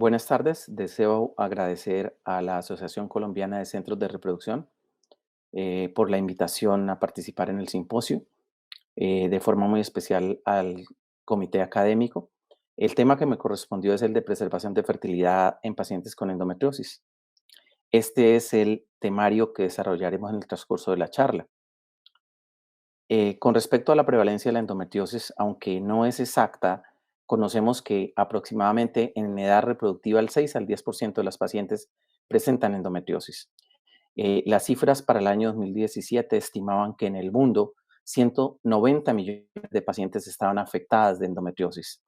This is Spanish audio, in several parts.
Buenas tardes. Deseo agradecer a la Asociación Colombiana de Centros de Reproducción por la invitación a participar en el simposio, de forma muy especial al comité académico. El tema que me correspondió es el de preservación de fertilidad en pacientes con endometriosis. Este es el temario que desarrollaremos en el transcurso de la charla. Con respecto a la prevalencia de la endometriosis, aunque no es exacta, conocemos que aproximadamente en edad reproductiva el 6 al 10% de las pacientes presentan endometriosis. Las cifras para el año 2017 estimaban que en el mundo 190 millones de pacientes estaban afectadas de endometriosis.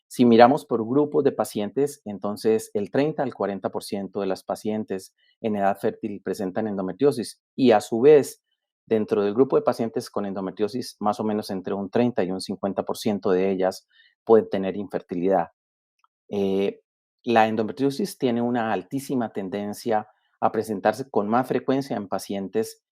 Si miramos por grupos de pacientes, entonces el 30 al 40% de las pacientes en edad fértil presentan endometriosis y a su vez, dentro del grupo de pacientes con endometriosis, más o menos entre un 30 y un 50% de ellas pueden tener infertilidad. Eh, la endometriosis tiene una altísima tendencia a presentarse con más frecuencia en pacientes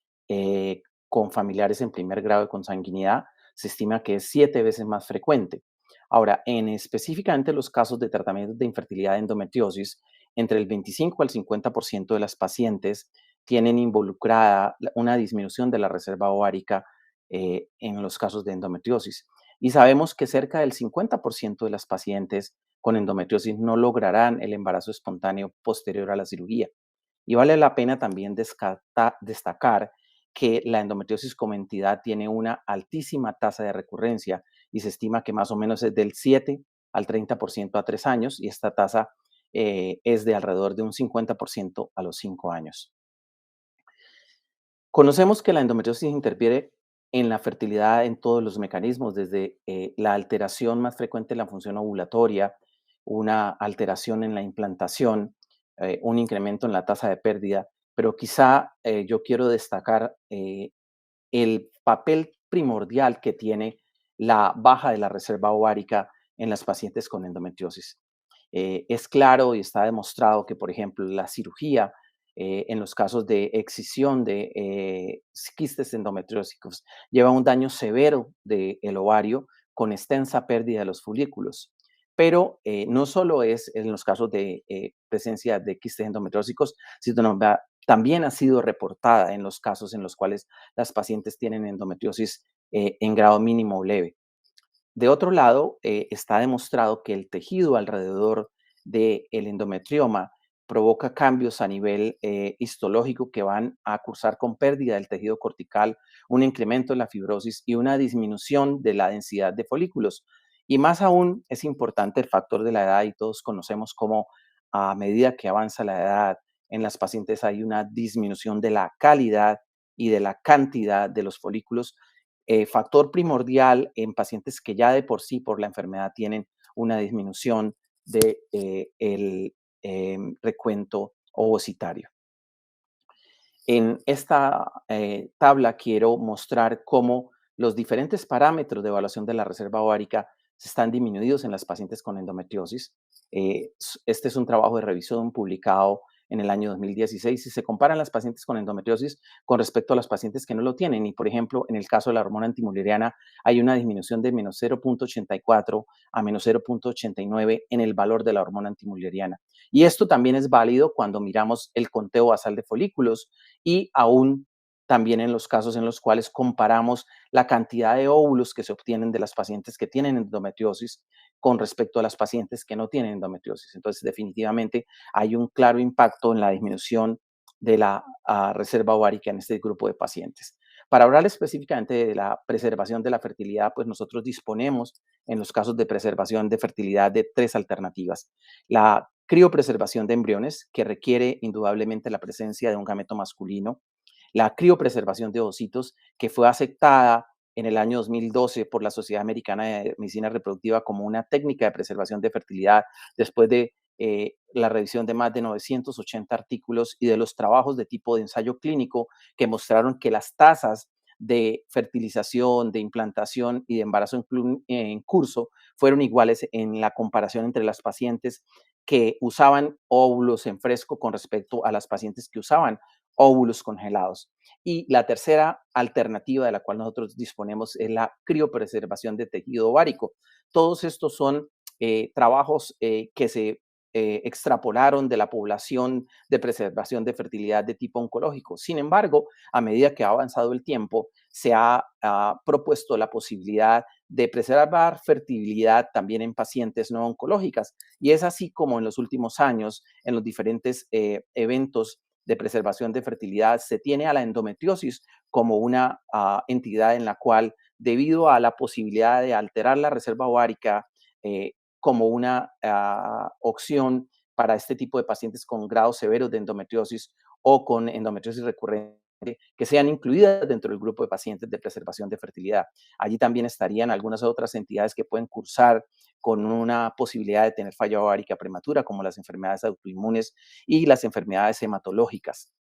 con familiares en primer grado de consanguinidad. Se estima que es 7 veces más frecuente. Ahora, en específicamente los casos de tratamiento de infertilidad de endometriosis, entre el 25 al 50% de las pacientes tienen involucrada una disminución de la reserva ovárica en los casos de endometriosis. Y sabemos que cerca del 50% de las pacientes con endometriosis no lograrán el embarazo espontáneo posterior a la cirugía. Y vale la pena también destacar que la endometriosis como entidad tiene una altísima tasa de recurrencia y se estima que más o menos es del 7 al 30% a 3 años y esta tasa es de alrededor de un 50% a los 5 años. Conocemos que la endometriosis interfiere en la fertilidad en todos los mecanismos, desde la alteración más frecuente de la función ovulatoria, una alteración en la implantación, un incremento en la tasa de pérdida, pero quizá yo quiero destacar el papel primordial que tiene la baja de la reserva ovárica en las pacientes con endometriosis. Es claro y está demostrado que, por ejemplo, la cirugía en los casos de excisión de quistes endometriósicos lleva un daño severo del ovario con extensa pérdida de los folículos. Pero no solo es en los casos de presencia de quistes endometriósicos, sino también ha sido reportada en los casos en los cuales las pacientes tienen endometriosis en grado mínimo o leve. De otro lado, está demostrado que el tejido alrededor del endometrioma provoca cambios a nivel histológico que van a cursar con pérdida del tejido cortical, un incremento en la fibrosis y una disminución de la densidad de folículos. Y más aún es importante el factor de la edad y todos conocemos cómo a medida que avanza la edad en las pacientes hay una disminución de la calidad y de la cantidad de los folículos, factor primordial en pacientes que ya de por sí por la enfermedad tienen una disminución de el recuento ovocitario. En esta tabla quiero mostrar cómo los diferentes parámetros de evaluación de la reserva ovárica están disminuidos en las pacientes con endometriosis. Este es un trabajo de revisión publicado en el año 2016 y se comparan las pacientes con endometriosis con respecto a las pacientes que no lo tienen. Y, por ejemplo, en el caso de la hormona antimuleriana hay una disminución de menos 0,84 a menos 0,89 en el valor de la hormona antimuleriana. Y esto también es válido cuando miramos el conteo basal de folículos y aún también en los casos en los cuales comparamos la cantidad de óvulos que se obtienen de las pacientes que tienen endometriosis con respecto a las pacientes que no tienen endometriosis. Entonces, definitivamente hay un claro impacto en la disminución de la reserva ovárica en este grupo de pacientes. Para hablar específicamente de la preservación de la fertilidad, pues nosotros disponemos en los casos de preservación de fertilidad de tres alternativas. La criopreservación de embriones, que requiere indudablemente la presencia de un gameto masculino, la criopreservación de ositos, que fue aceptada en el año 2012 por la Sociedad Americana de Medicina Reproductiva como una técnica de preservación de fertilidad, después de la revisión de más de 980 artículos y de los trabajos de tipo de ensayo clínico que mostraron que las tasas de fertilización, de implantación y de embarazo en curso fueron iguales en la comparación entre las pacientes que usaban óvulos en fresco con respecto a las pacientes que usaban óvulos congelados. Y la tercera alternativa de la cual nosotros disponemos es la criopreservación de tejido ovárico. Todos estos son trabajos que se extrapolaron de la población de preservación de fertilidad de tipo oncológico. Sin embargo, a medida que ha avanzado el tiempo, se ha propuesto la posibilidad de preservar fertilidad también en pacientes no oncológicas. Y es así como en los últimos años, en los diferentes eventos de preservación de fertilidad, se tiene a la endometriosis como una entidad en la cual, debido a la posibilidad de alterar la reserva ovárica, como una opción para este tipo de pacientes con grados severos de endometriosis o con endometriosis recurrente, que sean incluidas dentro del grupo de pacientes de preservación de fertilidad. Allí también estarían algunas otras entidades que pueden cursar con una posibilidad de tener falla ovárica prematura, como las enfermedades autoinmunes y las enfermedades hematológicas.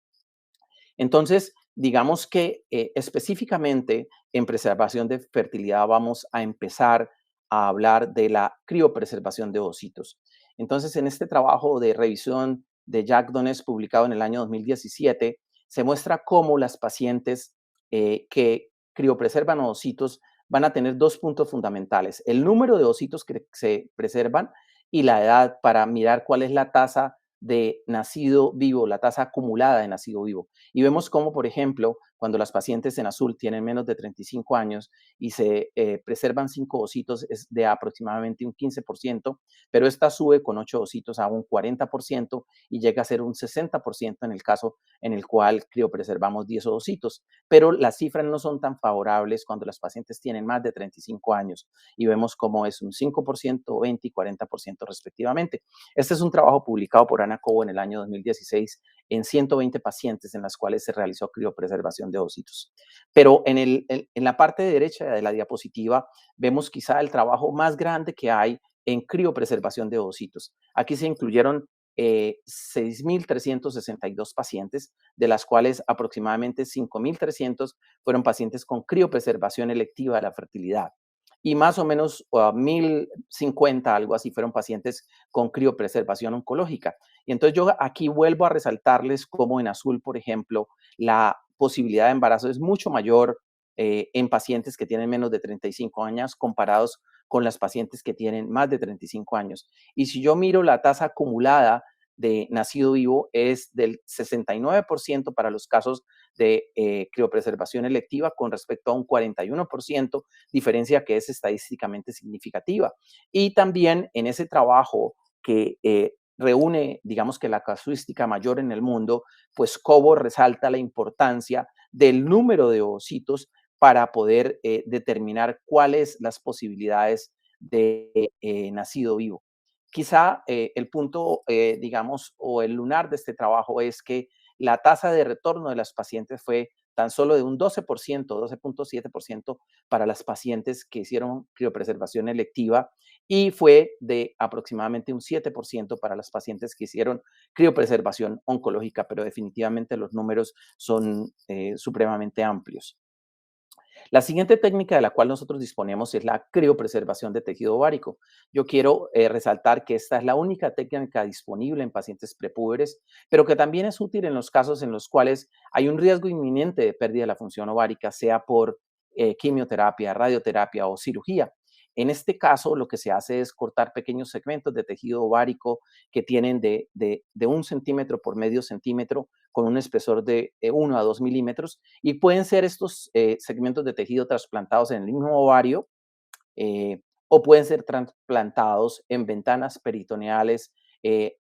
Entonces, digamos que específicamente en preservación de fertilidad vamos a empezar a hablar de la criopreservación de ovocitos. Entonces, en este trabajo de revisión de Jack Dones publicado en el año 2017, se muestra cómo las pacientes que criopreservan ovocitos van a tener dos puntos fundamentales: el número de ovocitos que se preservan y la edad, para mirar cuál es la tasa de nacido vivo, la tasa acumulada de nacido vivo. Y vemos cómo, por ejemplo, cuando las pacientes en azul tienen menos de 35 años y se preservan 5 ositos, es de aproximadamente un 15%, pero esta sube con 8 ositos a un 40% y llega a ser un 60% en el caso en el cual criopreservamos 10 ositos. Pero las cifras no son tan favorables cuando las pacientes tienen más de 35 años y vemos cómo es un 5%, 20 y 40% respectivamente. Este es un trabajo publicado por Ana Cobo en el año 2016 en 120 pacientes en las cuales se realizó criopreservación de ovocitos. Pero en la parte derecha de la diapositiva vemos quizá el trabajo más grande que hay en criopreservación de ovocitos. Aquí se incluyeron 6.362 pacientes, de las cuales aproximadamente 5.300 fueron pacientes con criopreservación electiva de la fertilidad. Y más o menos 1.050, algo así, fueron pacientes con criopreservación oncológica. Y entonces yo aquí vuelvo a resaltarles cómo en azul, por ejemplo, la posibilidad de embarazo es mucho mayor en pacientes que tienen menos de 35 años comparados con las pacientes que tienen más de 35 años. Y si yo miro la tasa acumulada de nacido vivo, es del 69% para los casos de criopreservación electiva con respecto a un 41%, diferencia que es estadísticamente significativa. Y también en ese trabajo que reúne, digamos que la casuística mayor en el mundo, pues Cobo resalta la importancia del número de ovocitos para poder determinar cuáles las posibilidades de nacido vivo. Quizá el punto, digamos, o el lunar de este trabajo es que la tasa de retorno de las pacientes fue tan solo de un 12%, 12.7% para las pacientes que hicieron criopreservación electiva y fue de aproximadamente un 7% para las pacientes que hicieron criopreservación oncológica, pero definitivamente los números son supremamente amplios. La siguiente técnica de la cual nosotros disponemos es la criopreservación de tejido ovárico. Yo quiero resaltar que esta es la única técnica disponible en pacientes prepúberes, pero que también es útil en los casos en los cuales hay un riesgo inminente de pérdida de la función ovárica, sea por quimioterapia, radioterapia o cirugía. En este caso, lo que se hace es cortar pequeños segmentos de tejido ovárico que tienen de 1 centímetro por medio centímetro con un espesor de 1 a 2 milímetros y pueden ser estos segmentos de tejido trasplantados en el mismo ovario o pueden ser trasplantados en ventanas peritoneales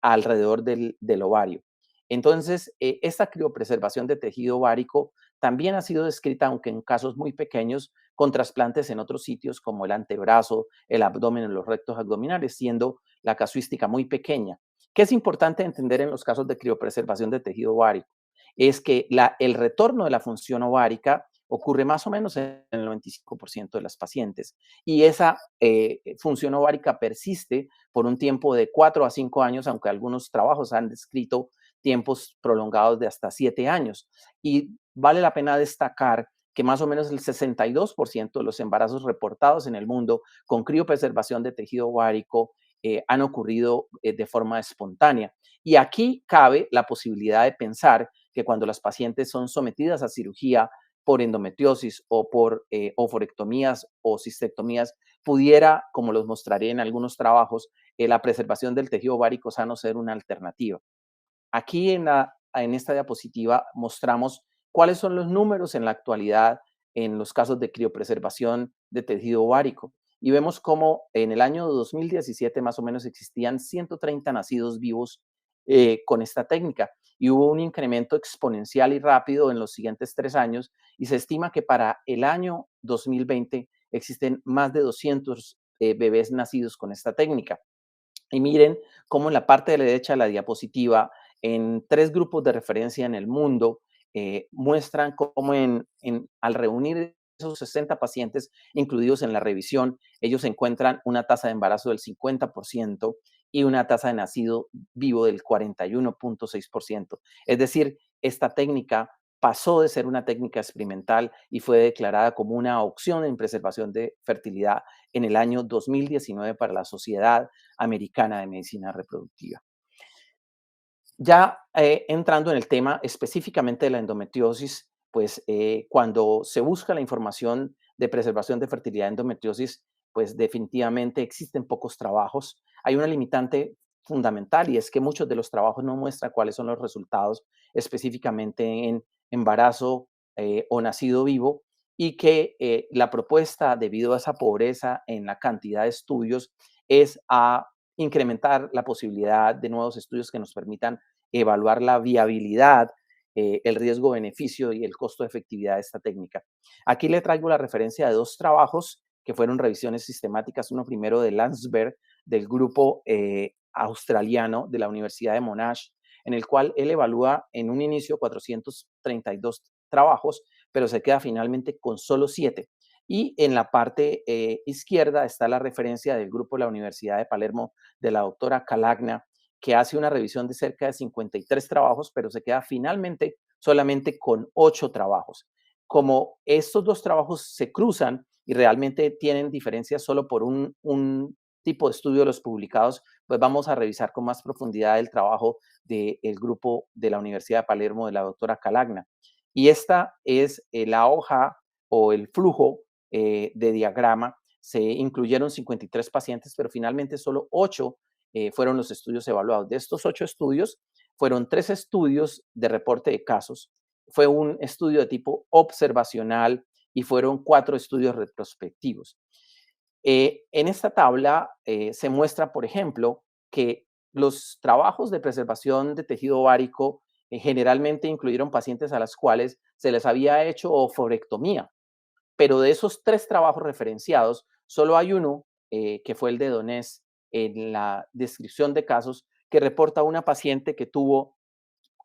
alrededor del ovario. Entonces, esta criopreservación de tejido ovárico también ha sido descrita, aunque en casos muy pequeños, con trasplantes en otros sitios como el antebrazo, el abdomen o los rectos abdominales, siendo la casuística muy pequeña. ¿Qué es importante entender en los casos de criopreservación de tejido ovárico? Es que el retorno de la función ovárica ocurre más o menos en el 95% de las pacientes y esa función ovárica persiste por un tiempo de 4 a 5 años, aunque algunos trabajos han descrito tiempos prolongados de hasta 7 años. Y vale la pena destacar que más o menos el 62% de los embarazos reportados en el mundo con criopreservación de tejido ovárico han ocurrido de forma espontánea. Y aquí cabe la posibilidad de pensar que cuando las pacientes son sometidas a cirugía por endometriosis o por oforectomías o cistectomías, pudiera, como los mostraré en algunos trabajos, la preservación del tejido ovárico sano ser una alternativa. Aquí en esta diapositiva mostramos cuáles son los números en la actualidad en los casos de criopreservación de tejido ovárico. Y vemos cómo en el año 2017 más o menos existían 130 nacidos vivos con esta técnica y hubo un incremento exponencial y rápido en los siguientes 3 años y se estima que para el año 2020 existen más de 200 bebés nacidos con esta técnica. Y miren cómo en la parte de la derecha de la diapositiva, en 3 grupos de referencia en el mundo, muestran cómo al reunir esos 60 pacientes incluidos en la revisión, ellos encuentran una tasa de embarazo del 50% y una tasa de nacido vivo del 41,6%. Es decir, esta técnica pasó de ser una técnica experimental y fue declarada como una opción en preservación de fertilidad en el año 2019 para la Sociedad Americana de Medicina Reproductiva. Ya entrando en el tema específicamente de la endometriosis, pues cuando se busca la información de preservación de fertilidad de endometriosis, pues definitivamente existen pocos trabajos. Hay una limitante fundamental y es que muchos de los trabajos no muestran cuáles son los resultados específicamente en embarazo o nacido vivo y que la propuesta, debido a esa pobreza en la cantidad de estudios, es a incrementar la posibilidad de nuevos estudios que nos permitan evaluar la viabilidad, el riesgo-beneficio y el costo de efectividad de esta técnica. Aquí le traigo la referencia de 2 trabajos que fueron revisiones sistemáticas, uno primero de Landsberg, del grupo australiano de la Universidad de Monash, en el cual él evalúa en un inicio 432 trabajos, pero se queda finalmente con solo 7. Y en la parte izquierda está la referencia del grupo de la Universidad de Palermo de la doctora Calagna, que hace una revisión de cerca de 53 trabajos, pero se queda finalmente solamente con 8 trabajos. Como estos 2 trabajos se cruzan y realmente tienen diferencias solo por un tipo de estudio de los publicados, pues vamos a revisar con más profundidad el trabajo del grupo de la Universidad de Palermo de la doctora Calagna. Y esta es la hoja o el flujo de diagrama. Se incluyeron 53 pacientes, pero finalmente solo 8 fueron los estudios evaluados. De estos 8 estudios, fueron 3 estudios de reporte de casos, fue un estudio de tipo observacional y fueron 4 estudios retrospectivos. En esta tabla se muestra, por ejemplo, que los trabajos de preservación de tejido ovárico generalmente incluyeron pacientes a las cuales se les había hecho oforectomía, pero de esos 3 trabajos referenciados, solo hay uno, que fue el de Donés, en la descripción de casos, que reporta a una paciente que tuvo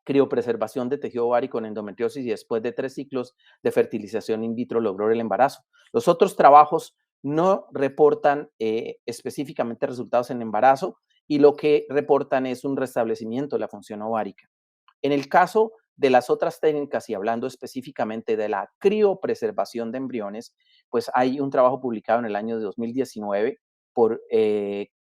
criopreservación de tejido ovárico con endometriosis y después de 3 ciclos de fertilización in vitro logró el embarazo. Los otros trabajos no reportan específicamente resultados en embarazo y lo que reportan es un restablecimiento de la función ovárica. En el caso de las otras técnicas y hablando específicamente de la criopreservación de embriones, pues hay un trabajo publicado en el año de 2019 por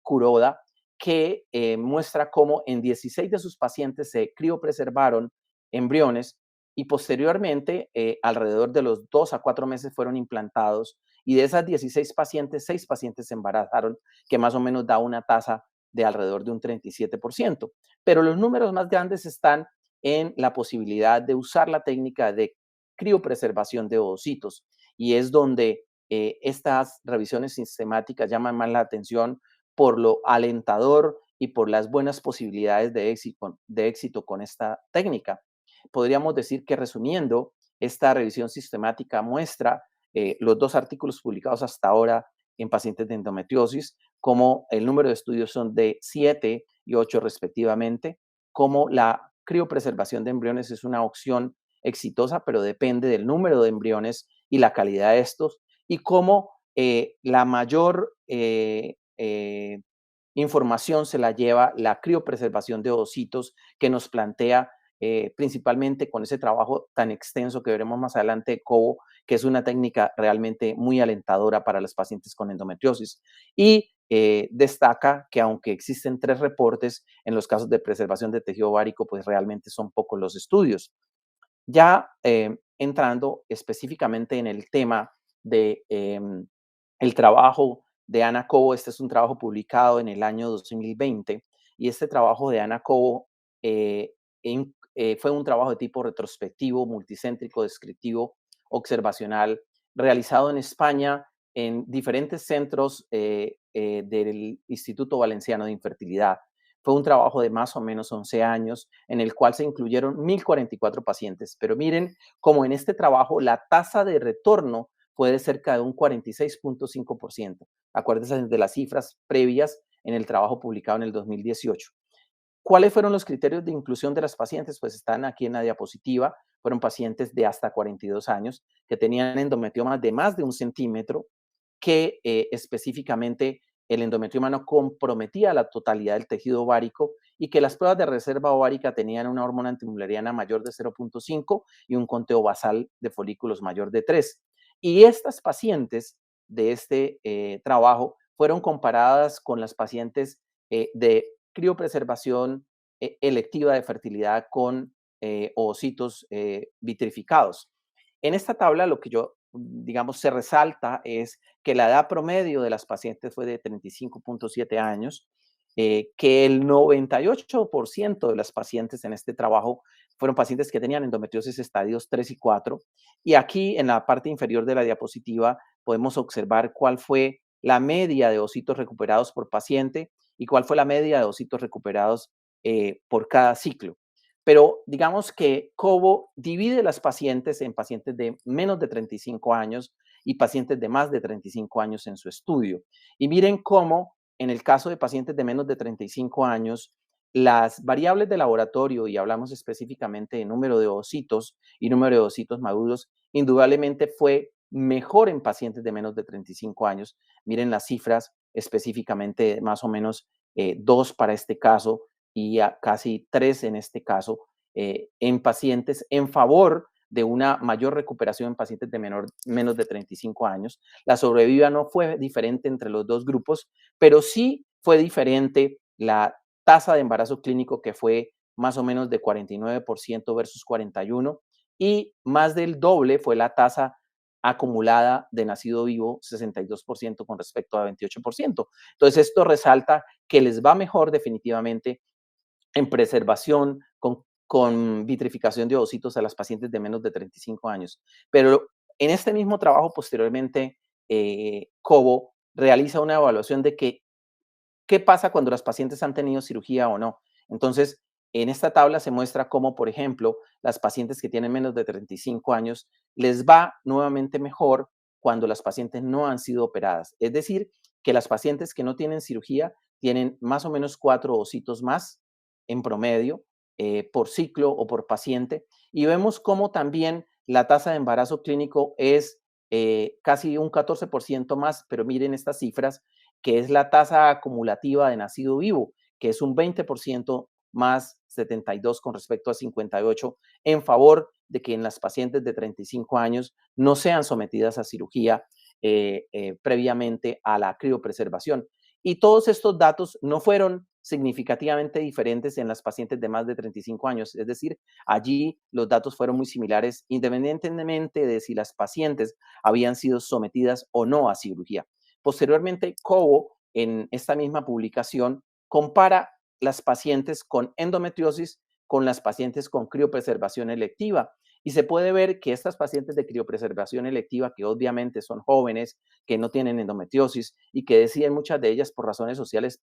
Kuroda que muestra cómo en 16 de sus pacientes se criopreservaron embriones y posteriormente, alrededor de los 2 a 4 meses fueron implantados y de esas 16 pacientes, 6 pacientes se embarazaron, que más o menos da una tasa de alrededor de un 37%. Pero los números más grandes están en la posibilidad de usar la técnica de criopreservación de ovocitos. Y es donde estas revisiones sistemáticas llaman más la atención por lo alentador y por las buenas posibilidades de éxito con esta técnica. Podríamos decir que resumiendo, esta revisión sistemática muestra los 2 artículos publicados hasta ahora en pacientes de endometriosis, como el número de estudios son de 7 y 8 respectivamente, como la criopreservación de embriones es una opción exitosa, pero depende del número de embriones y la calidad de estos, y cómo la mayor información se la lleva la criopreservación de ovocitos, que nos plantea principalmente con ese trabajo tan extenso que veremos más adelante de Cobo, que es una técnica realmente muy alentadora para los pacientes con endometriosis. Y destaca que aunque existen 3 reportes en los casos de preservación de tejido ovárico, pues realmente son pocos los estudios. Ya entrando específicamente en el tema de el trabajo de Ana Cobo. Este es un trabajo publicado en el año 2020 y este trabajo de Ana Cobo fue un trabajo de tipo retrospectivo, multicéntrico, descriptivo, observacional, realizado en España en diferentes centros del Instituto Valenciano de Infertilidad. Fue un trabajo de más o menos 11 años en el cual se incluyeron 1.044 pacientes, pero miren cómo en este trabajo la tasa de retorno fue de cerca de un 46.5%. Acuérdense de las cifras previas en el trabajo publicado en el 2018. ¿Cuáles fueron los criterios de inclusión de las pacientes? Pues están aquí en la diapositiva. Fueron pacientes de hasta 42 años que tenían endometrioma de más de 1 centímetro, que específicamente el endometrioma no comprometía la totalidad del tejido ovárico y que las pruebas de reserva ovárica tenían una hormona antimuleriana mayor de 0.5 y un conteo basal de folículos mayor de 3. Y estas pacientes de este trabajo fueron comparadas con las pacientes de criopreservación electiva de fertilidad con ovocitos vitrificados. En esta tabla lo que yo, digamos, se resalta es que la edad promedio de las pacientes fue de 35.7 años, que el 98% de las pacientes en este trabajo fueron pacientes que tenían endometriosis estadios 3 y 4. Y aquí en la parte inferior de la diapositiva podemos observar cuál fue la media de ovocitos recuperados por paciente y cuál fue la media de ovocitos recuperados por cada ciclo. Pero digamos que Cobo divide las pacientes en pacientes de menos de 35 años y pacientes de más de 35 años en su estudio. Y miren cómo en el caso de pacientes de menos de 35 años, las variables de laboratorio, y hablamos específicamente de número de ovocitos y número de ovocitos maduros, indudablemente fue mejor en pacientes de menos de 35 años. Miren las cifras específicamente, más o menos 2 para este caso y a casi 3 en este caso, en pacientes en favor de una mayor recuperación en pacientes de menos de 35 años. La sobrevida no fue diferente entre los dos grupos, pero sí fue diferente la tasa de embarazo clínico, que fue más o menos de 49% versus 41%, y más del doble fue la tasa acumulada de nacido vivo, 62% con respecto a 28%. Entonces, esto resalta que les va mejor definitivamente en preservación con vitrificación de ovocitos a las pacientes de menos de 35 años. Pero en este mismo trabajo, posteriormente, Cobo realiza una evaluación de qué pasa cuando las pacientes han tenido cirugía o no. Entonces, en esta tabla se muestra cómo, por ejemplo, las pacientes que tienen menos de 35 años les va nuevamente mejor cuando las pacientes no han sido operadas. Es decir, que las pacientes que no tienen cirugía tienen más o menos 4 ovocitos más en promedio por ciclo o por paciente. Y vemos cómo también la tasa de embarazo clínico es casi un 14% más, pero miren estas cifras, que es la tasa acumulativa de nacido vivo, que es un 20% más 72 con respecto a 58, en favor de que en las pacientes de 35 años no sean sometidas a cirugía previamente a la criopreservación. Y todos estos datos no fueron significativamente diferentes en las pacientes de más de 35 años, es decir, allí los datos fueron muy similares independientemente de si las pacientes habían sido sometidas o no a cirugía. Posteriormente, Cobo, en esta misma publicación, compara las pacientes con endometriosis con las pacientes con criopreservación electiva. Y se puede ver que estas pacientes de criopreservación electiva, que obviamente son jóvenes, que no tienen endometriosis y que deciden muchas de ellas por razones sociales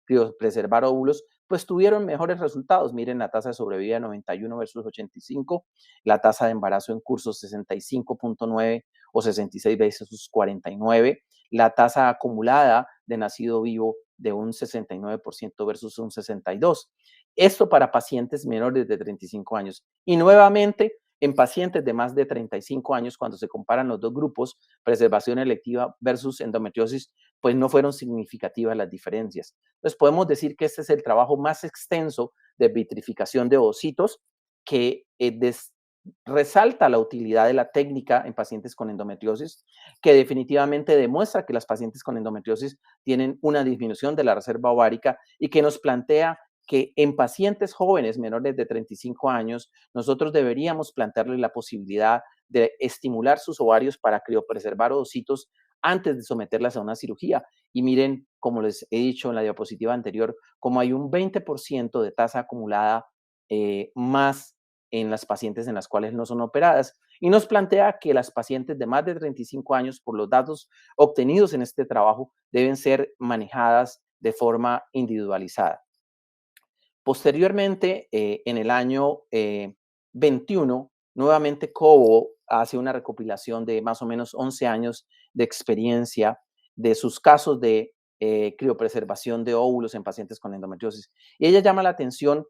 criopreservar óvulos, pues tuvieron mejores resultados. Miren la tasa de sobrevida 91 versus 85, la tasa de embarazo en curso 65.9 o 66 versus 49, la tasa acumulada de nacido vivo de un 69% versus un 62%. Esto para pacientes menores de 35 años. Y nuevamente, en pacientes de más de 35 años, cuando se comparan los dos grupos, preservación electiva versus endometriosis, pues no fueron significativas las diferencias. Entonces podemos decir que este es el trabajo más extenso de vitrificación de ovocitos que resalta la utilidad de la técnica en pacientes con endometriosis, que definitivamente demuestra que las pacientes con endometriosis tienen una disminución de la reserva ovárica y que nos plantea que en pacientes jóvenes menores de 35 años, nosotros deberíamos plantearles la posibilidad de estimular sus ovarios para criopreservar ovocitos antes de someterlas a una cirugía. Y miren, como les he dicho en la diapositiva anterior, como hay un 20% de tasa acumulada más en las pacientes en las cuales no son operadas. Y nos plantea que las pacientes de más de 35 años, por los datos obtenidos en este trabajo, deben ser manejadas de forma individualizada. Posteriormente, en el año 21, nuevamente Cobo hace una recopilación de más o menos 11 años de experiencia de sus casos de criopreservación de óvulos en pacientes con endometriosis. Y ella llama la atención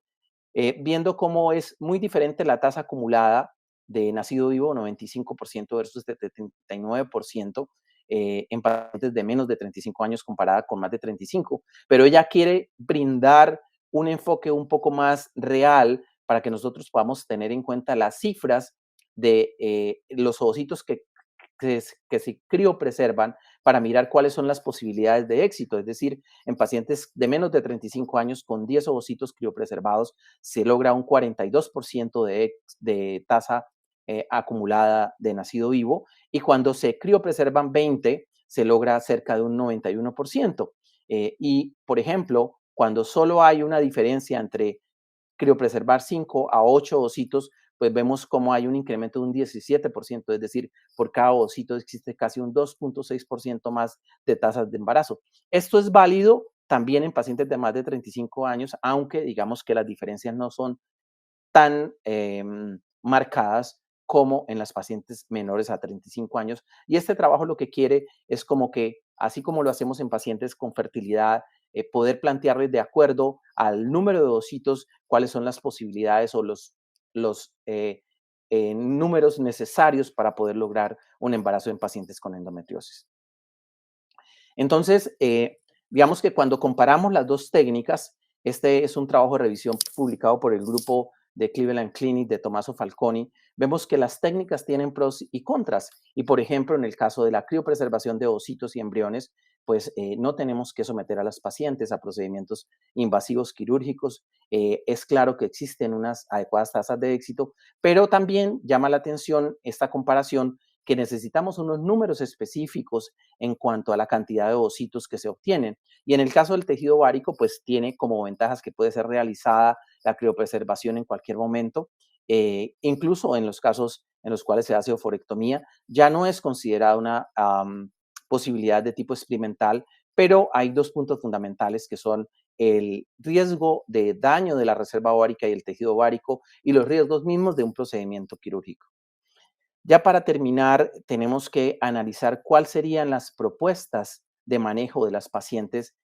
viendo cómo es muy diferente la tasa acumulada de nacido vivo, 95% versus 79% en pacientes de menos de 35 años comparada con más de 35, pero ella quiere brindar un enfoque un poco más real para que nosotros podamos tener en cuenta las cifras de los ovocitos que se criopreservan para mirar cuáles son las posibilidades de éxito. Es decir, en pacientes de menos de 35 años con 10 ovocitos criopreservados se logra un 42% de tasa acumulada de nacido vivo y cuando se criopreservan 20 se logra cerca de un 91%. Y, por ejemplo, cuando solo hay una diferencia entre criopreservar 5 a 8 ositos, pues vemos cómo hay un incremento de un 17%, es decir, por cada osito existe casi un 2.6% más de tasas de embarazo. Esto es válido también en pacientes de más de 35 años, aunque digamos que las diferencias no son tan marcadas como en las pacientes menores a 35 años. Y este trabajo lo que quiere es como que, así como lo hacemos en pacientes con fertilidad, poder plantearles de acuerdo al número de ositos cuáles son las posibilidades o los números necesarios para poder lograr un embarazo en pacientes con endometriosis. Entonces, digamos que cuando comparamos las dos técnicas, este es un trabajo de revisión publicado por el grupo de Cleveland Clinic de Tommaso Falconi, vemos que las técnicas tienen pros y contras. Y, por ejemplo, en el caso de la criopreservación de ositos y embriones, pues no tenemos que someter a las pacientes a procedimientos invasivos quirúrgicos. Es claro que existen unas adecuadas tasas de éxito, pero también llama la atención esta comparación que necesitamos unos números específicos en cuanto a la cantidad de ovocitos que se obtienen. Y en el caso del tejido ovárico, pues tiene como ventajas que puede ser realizada la criopreservación en cualquier momento, incluso en los casos en los cuales se hace oforectomía, ya no es considerada una posibilidad de tipo experimental, pero hay dos puntos fundamentales que son el riesgo de daño de la reserva ovárica y el tejido ovárico y los riesgos mismos de un procedimiento quirúrgico. Ya para terminar, tenemos que analizar cuáles serían las propuestas de manejo de las pacientes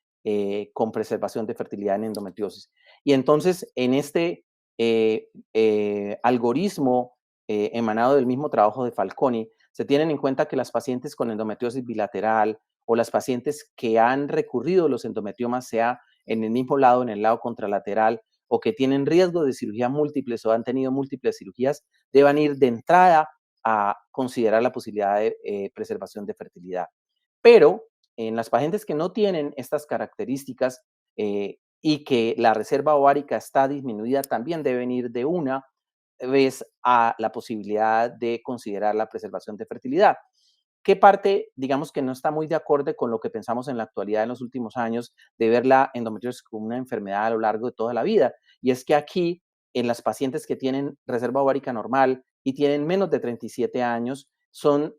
con preservación de fertilidad en endometriosis. Y entonces, en este algoritmo emanado del mismo trabajo de Falconi, se tienen en cuenta que las pacientes con endometriosis bilateral o las pacientes que han recurrido los endometriomas, sea en el mismo lado, en el lado contralateral, o que tienen riesgo de cirugías múltiples o han tenido múltiples cirugías, deban ir de entrada a considerar la posibilidad de preservación de fertilidad. Pero en las pacientes que no tienen estas características y que la reserva ovárica está disminuida, también deben ir de una vez a la posibilidad de considerar la preservación de fertilidad. ¿Qué parte, digamos que no está muy de acuerdo con lo que pensamos en la actualidad en los últimos años de ver la endometriosis como una enfermedad a lo largo de toda la vida? Y es que aquí, en las pacientes que tienen reserva ovárica normal y tienen menos de 37 años, son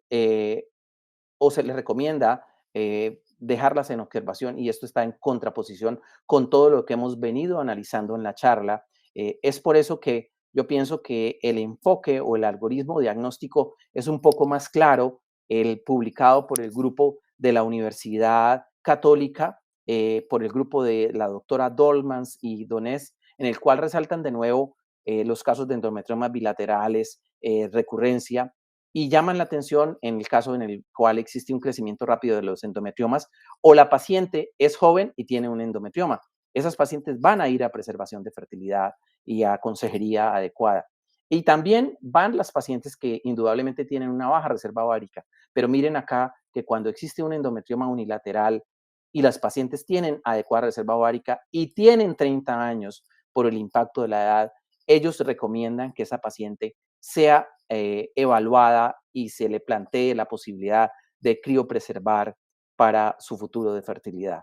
o se les recomienda dejarlas en observación y esto está en contraposición con todo lo que hemos venido analizando en la charla. Es por eso que yo pienso que el enfoque o el algoritmo diagnóstico es un poco más claro, el publicado por el grupo de la Universidad Católica, por el grupo de la doctora Dolmans y Donés, en el cual resaltan de nuevo los casos de endometriomas bilaterales, recurrencia, y llaman la atención en el caso en el cual existe un crecimiento rápido de los endometriomas o la paciente es joven y tiene un endometrioma. Esas pacientes van a ir a preservación de fertilidad y a consejería adecuada. Y también van las pacientes que indudablemente tienen una baja reserva ovárica. Pero miren acá que cuando existe un endometrioma unilateral y las pacientes tienen adecuada reserva ovárica y tienen 30 años por el impacto de la edad, ellos recomiendan que esa paciente sea evaluada y se le plantee la posibilidad de criopreservar para su futuro de fertilidad.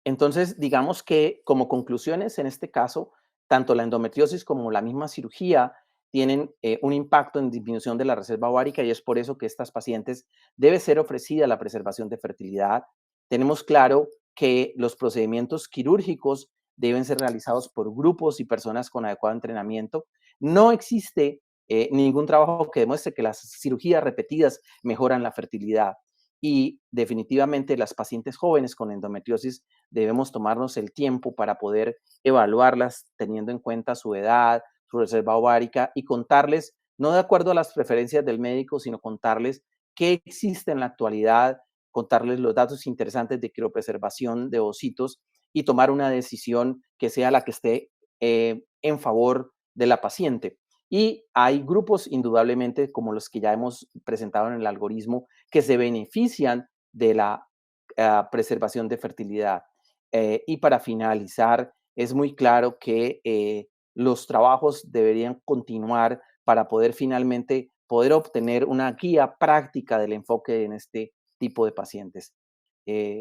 Entonces, digamos que como conclusiones en este caso, tanto la endometriosis como la misma cirugía tienen un impacto en disminución de la reserva ovárica y es por eso que estas pacientes debe ser ofrecida la preservación de fertilidad. Tenemos claro que los procedimientos quirúrgicos deben ser realizados por grupos y personas con adecuado entrenamiento. No existe ningún trabajo que demuestre que las cirugías repetidas mejoran la fertilidad y definitivamente las pacientes jóvenes con endometriosis debemos tomarnos el tiempo para poder evaluarlas teniendo en cuenta su edad, su reserva ovárica y contarles, no de acuerdo a las preferencias del médico, sino contarles qué existe en la actualidad, contarles los datos interesantes de criopreservación de ovocitos y tomar una decisión que sea la que esté en favor de la paciente. Y hay grupos, indudablemente, como los que ya hemos presentado en el algoritmo, que se benefician de la preservación de fertilidad. Y para finalizar, es muy claro que los trabajos deberían continuar para poder finalmente poder obtener una guía práctica del enfoque en este tipo de pacientes.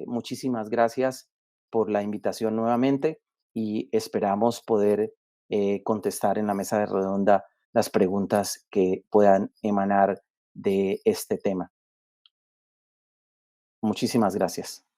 Muchísimas gracias por la invitación nuevamente y esperamos poder contestar en la mesa de redonda las preguntas que puedan emanar de este tema. Muchísimas gracias.